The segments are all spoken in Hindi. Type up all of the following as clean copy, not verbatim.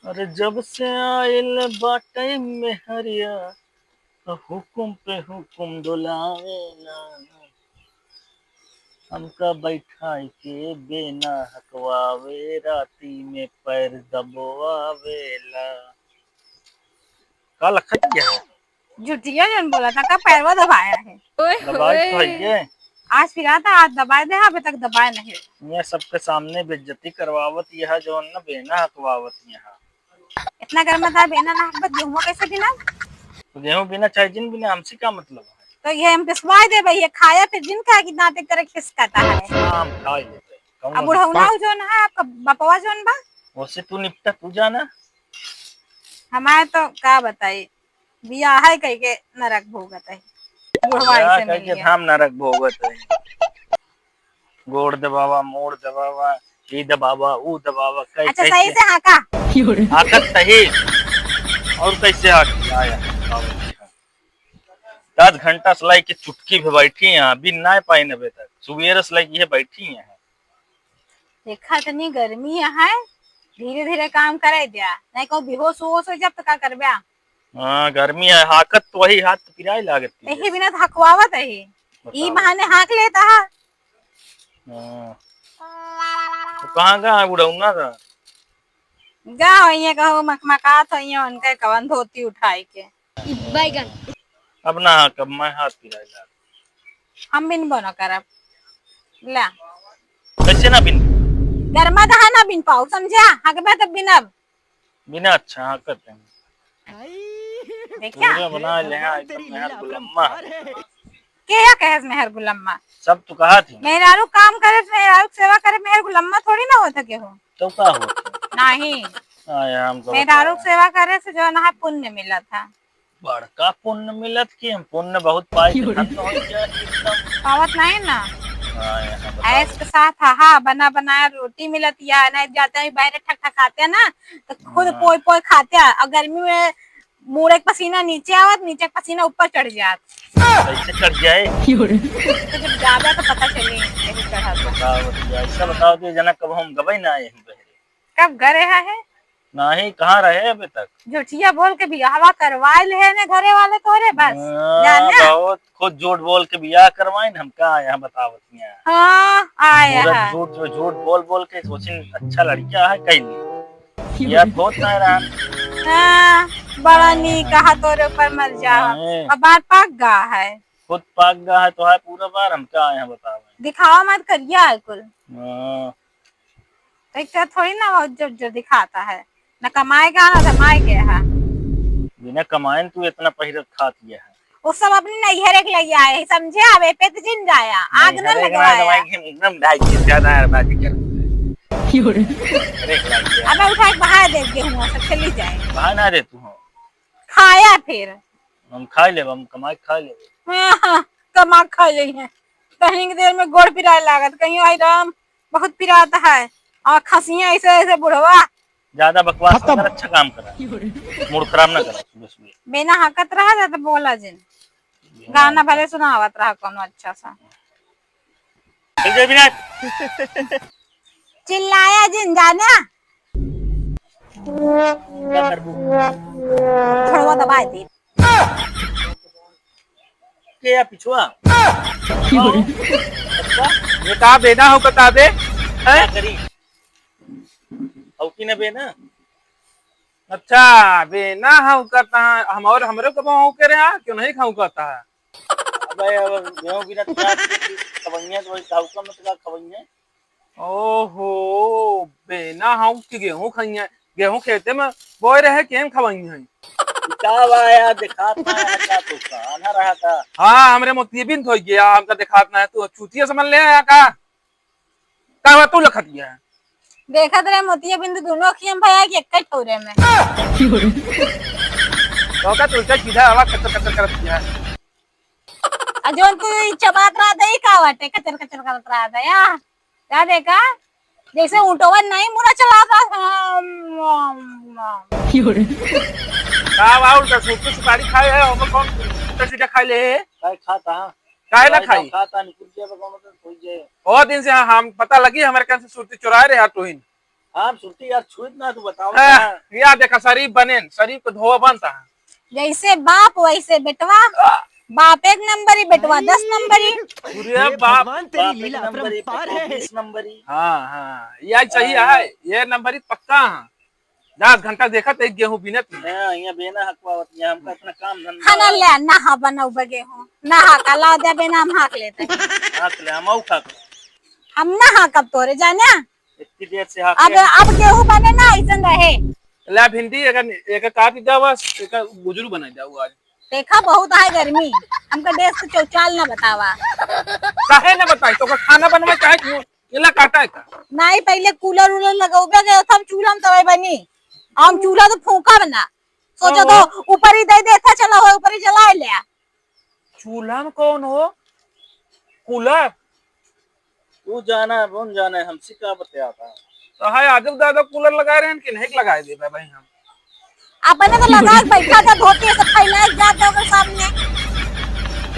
अरे जब से आइल बाटे मेहरिया हुकुम पे हुकुम डोलावेला हमका बैठाई के बेना हकवावे राती में पैर दबवावेला। का लखत क्या है? झुटिया जन बोला था का पैरवा दबाया है। ओए दबाई तो है होए। ये। आज फिरा था आज दबाए दे अभी तक दबाए नहीं। ये सबके सामने बेइज्जती करवावत यह जो न बेना हकवावत यहाँ। इतना गर्म था बेना ना हक गेहूं कैसे बिना। तो गेहूं बिना चाहे जिन बिना हमसे क्या मतलब है? तो ये हम पिसवाए दे भैया खाया फिर जिन खा की नाटक करे किस कहता है। हाँ हम खा लेते अब कहूँ बुढ़ौना जो ना है आपका बपवा जोन बा उससे तू निपटा तू जाना। हमारे तो क्या बताई बिया है कह के नरक भोगत है बुढ़वाई या से कह के मिलिए। धाम नरक भोगत है। गोड़ दबावा मोड़ दबावा ये दबावा ऊ दबावा अच्छा सही कैसे से हाँ का आकत सही और कैसे आके आया 10 घंटा सिलाई की चुटकी भी बैठी यहाँ अभी ना पाई नबे तक सुबेर सिलाई की बैठी है। देखा इतनी गर्मी है धीरे धीरे काम करे दिया नहीं को बेहोश हो जब तो का करबे। हाँ गर्मी है हाकत तो वही हाथ पिराई लागत यही बिना थकवावत है ई बहाने हाँक लेता है। तो कहाँ गया उड़ौना था जा होइए कहो मकमकात होइए उनके कवन धोती उठाई के बैगन अब ना कब मैं हाथ पिराई लाग हम बिन बनो करब ला कैसे ना बिन गरमा दहा ना बिन पाऊ समझा हकबे तब बिनब बिना अच्छा हाकत है देखिया पूरे बना ले हाँ एकदम मेहर गुलम्मा के या कहे मेहर गुलम्मा सब तो कहा थी मेहरारू काम करे मेहरारू सेवा करे मेहर गुलम्मा थोड़ी ना होता के हो तो का हो नहीं आया हमको मेहरारू सेवा करे से जो ना पुण्य मिला था बड़का पुण्य मिलत की हम पुण्य बहुत पाए थे धन तो हो गया एकदम पावत नहीं ना हाँ ऐस के साथ हाँ बना बनाया रोटी मिलती है नहीं जाते हैं बाहर ठक ठक खाते हैं ना तो खुद पोई पोई खाते हैं और गर्मी में मुंह एक पसीना नीचे आवत नीचे पसीना ऊपर चढ़ जात कैसे चढ़ जाए तो जब जाबे तो पता चले कैसे चढ़ा था। बताओ ऐसा बताओ तो जनक कब हम गबई ना आए हैं बहरे कब घर है ना ही कहाँ रहे अभी तक झूठिया बोल के भी हवा करवाए ले ने घरे वाले तोरे बस जाने बहुत खुद झूठ बोल के बियाह करवाए हम कहा यहाँ बतावत हाँ आया है झूठ झूठ बोल बोल के सोचिन अच्छा लड़किया है कहीं यार बहुत ना रहा हाँ बड़ा नी कहा तोरे ऊपर मर जा अब बात पाक गा है खुद पाक गा है तो है पूरा बार हम क्या यहाँ बतावे दिखावा मत करिया कुल तो थोड़ी ना जो दिखाता है न कमाएगा ना धमाए गया है बिना कमाए तू इतना पहिरत खाती है वो सब अपनी नैहरे के लिए आए समझे अब पे तो जिन जाया आग न लगवाया एकदम 2.5 ज्यादा है बाजी कर अब उठा के बाहर दे गेहूं सब चली जाए बाहर ना दे तू खाया फिर हम खा ले हम कमाई खा ले हाँ, कमा खा ले हैं कहीं की देर में गोड़ पिराए लागत कहीं आई राम बहुत पिराता है और खसियां ऐसे ऐसे बुढ़वा ज्यादा बकवास कर अच्छा काम करा मूड खराब ना करा बिना हकत रहा जाता बोला जिन गाना भले सुनावत रहा कोनो अच्छा सा चिल्लाया जिन जाना थोड़ा दबाए दे क्या पिछुआ ये कहा बेना हो कता दे क्या करी औकी न बेना अच्छा बेना हम करता है हम और हमरे को हो के रहा क्यों नहीं खाऊं कहता है अबे अब गेहूं बिना खवैया तो खाऊका मत का खवैया ओहो बेना हम की गेहूं खाइए गेहूं खेते में बोए रहे केम खवाइए हैं क्या आया दिखाता है क्या तो खाना रहा था हाँ हमरे मोती बिन हो गया हमका दिखात ना है तू चूतिया समझ ले आया का तू लखत है देखा तेरे मोतिया बिंदु दोनों खियम भैया की एक ठौरे में तो का तू सीधा आवाज कचर कचर करत है अजोन तू चबात रहा था का वाटे कचर कचर करत रहा था या क्या देखा जैसे ऊँटवा नहीं मुड़ा चलाता का वाउल का सूप सुपारी खाए है हम कौन सीधा खा ले काय खाता काहे ना खाई खाता नहीं कुछ जब कौन तो कोई जे बहुत दिन से हम पता लगी हमारे कान से सूरती चुराए रहे तोहिन आप सुनती यार छुइत ना तू बताओ या देखा शरीफ बने, शरीफ को धोआ बनता है। जैसे बाप वैसे बेटवा, बाप 1 नंबरी, बेटवा 10 नंबरी। अरे बाप, भगवान तेरी लीला अपरंपार है। 20 नंबरी। हाँ यही चाहिए है, ये नंबरी पक्का है। 10 घंटा देखा तो एक गेहूं बिने यहाँ बेना हकवावत यहाँ हमका इतना काम धंधा खाना ले नहा बनाऊ बगे हो, नहा का ला दे बिना हम हाक लेते। हाक ले हम खा हम नहा कब तोरे जाने, इतनी देर से हाक अब गेहूं बने ना ऐसा रहे। ला भिंडी अगर एक काट दे बस, एक गुजरू बना जाऊ आज। देखा बहुत है गर्मी, हमका देश के चौचाल ना बतावा। काहे ना बताई तो खाना बनवा चाहे क्यों इला काटा है का नहीं, पहले कूलर उलर लगाओगे गए हम चूल्हा में तवे बनी, हम चूल्हा तो फूका बना, सोचो तो ऊपर ही दे देता, चला हो ऊपर ही जला ले। चूल्हा में कौन हो, कूलर तू जाना कौन जाना हमसे क्या बताता तो है। आजब दादा कूलर लगाए रहे कि नहीं लगाए दे भाई हम अपने तो लगा के बैठा था, धोती से फैलाए जाते हो सामने।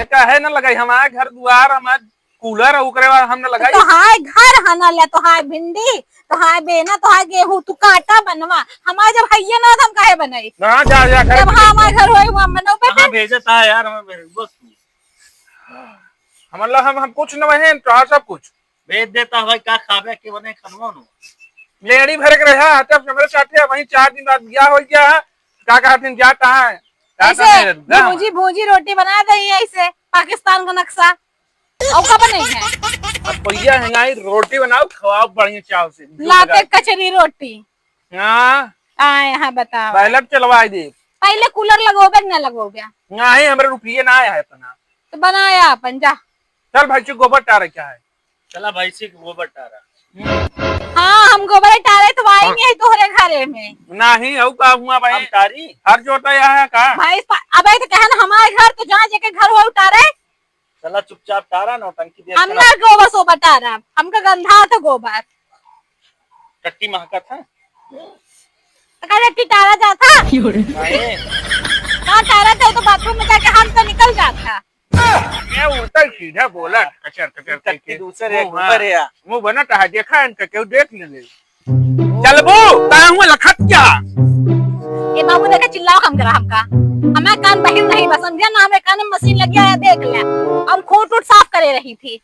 एक है ना लगाई हमारे घर द्वार, हमारे कूलर है उकरे बाद हमने लगाई। तो हाय घर हना ले, तो हाय भिंडी, तो हाय बेना, तो हाय गेहूं, तू काटा बनवा। हमारे जब हैया ना हम काहे बनाई, ना जा जा कर जब हमारे घर होए वहां बनाओ बेटा। कहां भेजता है यार हमें बस मतलब हम कुछ न वहे तो सब कुछ भेज देता भाई का खावे के बने खनवा नो लेडी भर के रहा तब मेरे साथ वहीं 4 दिन बाद गया हो गया है। क्या कहते हैं जाता है ऐसे भूजी भूजी रोटी बना दही ऐसे पाकिस्तान का नक्शा और का बने है। भैया हंगाई रोटी बनाओ खवाओ बढ़िया चाव से लाते कचरी रोटी। हाँ आए हाँ बताओ, पहले चलवा दे, पहले कूलर लगोगे ना लगोगे, नहीं हमारे रुपये ना आया है अपना तो बनाया अपन जा। चल भाई चु गोबर टारा क्या है, चला भाई से गोबर टारा। हाँ हम गोबर टारे तो आएंगे तोहरे घरे में। नहीं हो का हुआ भाई तारी हर जोता है का भाई अब तो कहे ना हमारे घर, तो जहाँ जाके घर हो उतारे। चला चुपचाप टारा नौटंकी दे हम ना गोबर सोबर टारा, हमका गंधा था गोबर, टट्टी महका था टट्टी टारा जाता नहीं कहाँ टारा था, तो बाथरूम में जाके हम तो निकल जाता। मैं उल्टा सीधा बोला कचर कचर टट्टी दूसरे गोबर है मुंह बना है देखा इनका क्यों देख ले चल वो कहा हुआ लखत क्या ये बाबू देखा चिल्लाओ हम करा हमका, हमें कान बहिर नहीं बस समझा ना, हमें कान में मशीन लगी है देख ले। हम खोट उठ साफ करे रही थी,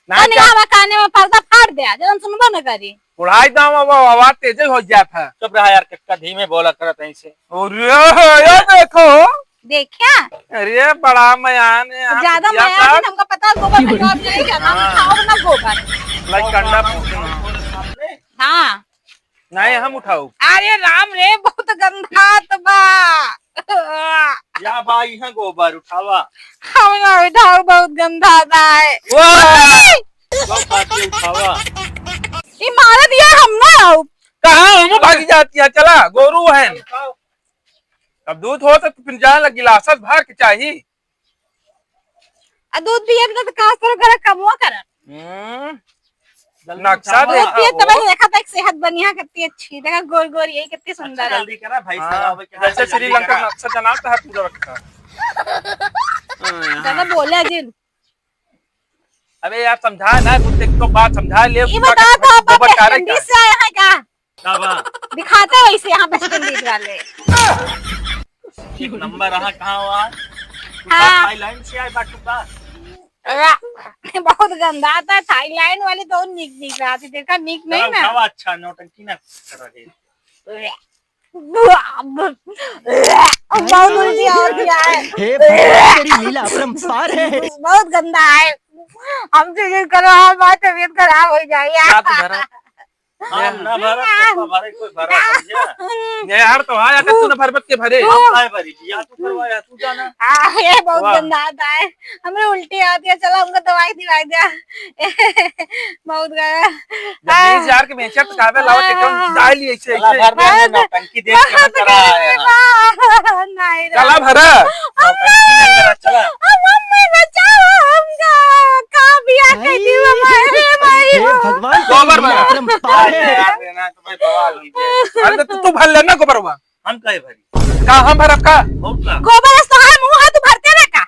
हमें काने में पर्दा फाड़ दिया जब सुनबो न करी। उड़ाई दाम आवाज तेज हो जाता है। चुप रहा यार कक्का धीमे बोला करत ऐसे। अरे देखो देखिया अरे बड़ा मयान है ज्यादा माया है, हमका पता गोबर खरीदना नहीं जाना, हम खाओ ना गोबर लाइक कंडा हाँ नहीं हम उठाओ। अरे राम रे बहुत गंधात बा या भाई यहाँ गोबर उठावा हम ना उठाओ, बहुत गंधात है। सब बातें उठावा इमारत ये हम ना आओ कहाँ हम भागी जाती है। चला गोरू है अब दूध हो तो फिर जाने लग गिलास भर के चाहिए दूध पिए तो कास कर कमवा कर नक्शा दूध पिए तब देखा था एक सेहत बनिया कितनी अच्छी, देखा गोर गोर यही कितनी सुंदर है। जल्दी करा भाई जैसे श्रीलंका नक्शा जनाता है पूरा रखा। ज्यादा बोले जिन अबे यार समझा ना कुछ एक तो बात समझा ले। ये बता तो आप वेस्ट इंडीज से आए हैं क्या, दिखाते वैसे यहाँ वेस्ट इंडीज वाले। एक नंबर रहा कहाँ हुआ हाँ थाईलैंड से आए बाटू का बहुत गंदा था, थाईलैंड वाले तो निक रहा थी, देखा निक नहीं ना। अच्छा नौटंकी ना कर रहे बहुत उल्टी और दिया है। हे भगवान तेरी लीला अपरंपार है। बहुत गंदा है, हमसे ये करो हमारी तबीयत खराब हो जाएगी। हम ना भरा तो भरे कोई भरा समझा यार तो आया तू न भरबत के भरे हम काय भरी या तू करवाया तू जाना। ये बहुत गंदा आता है, हमें उल्टी आती है, चलो हमको दवाई दिला दिया। बहुत गया 20,000 के बेचा तो कावे लावा टेकन डाल लिए ऐसे भर नौटंकी देख के मैं करा आया नहीं चला भरा नौटंकी ना करा चला मम्मी बचाओ हमका का बिया के जीव भाई हे भगवान गोबर तेरी लीला अपरंपार है। यार देना तो भाई बवाल हुई है। अरे तू भर लेना गोबरवा हम काय भरी का हम भरब का बहुत का गोबर से तो मुंह हाथ भरते ना का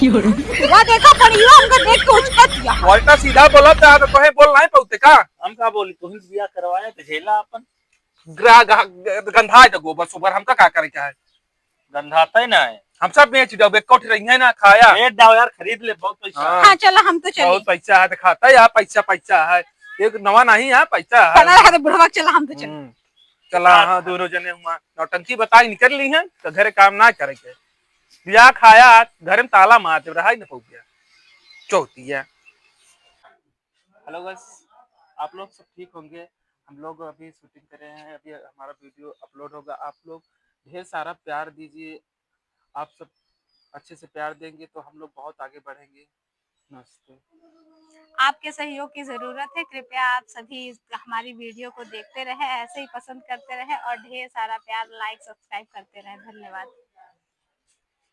वह देखा पड़ियो हमको देख के उचका दिया। उल्टा सीधा बोला था तो कहे बोल नहीं पौते का हम का बोली तुम बिया करवाया तो झेला अपन गंधा है गोबर सोबर हमका का करे क्या है गंधाता ही ना है। हम सब बेच दो बेकोट रही है ना खाया बेच जाओ यार खरीद ले बहुत पैसा हाँ। हाँ चलो हम तो चले। बहुत पैसा है तो खाता है यार पैसा पैसा है एक नवा नहीं है पैसा है पड़ा रहा बुढ़वा चला हम तो चले। चला हाँ दोनों जने हुआ नौटंकी बताई निकल ली है तो घरे काम ना करेंगे बिया खाया घर में ताला मार दे रहा है ना पौ गया चौथी है। हेलो गाइस आप लोग सब ठीक होंगे। हम लोग अभी शूटिंग कर रहे हैं अभी हमारा वीडियो अपलोड होगा। आप लोग ढेर सारा प्यार दीजिए। आप सब अच्छे से प्यार देंगे तो हम लोग बहुत आगे बढ़ेंगे। नमस्ते। आपके सहयोग की जरूरत है। कृपया आप सभी हमारी वीडियो को देखते रहे, ऐसे ही पसंद करते रहे और ढेर सारा प्यार लाइक सब्सक्राइब करते रहे। धन्यवाद।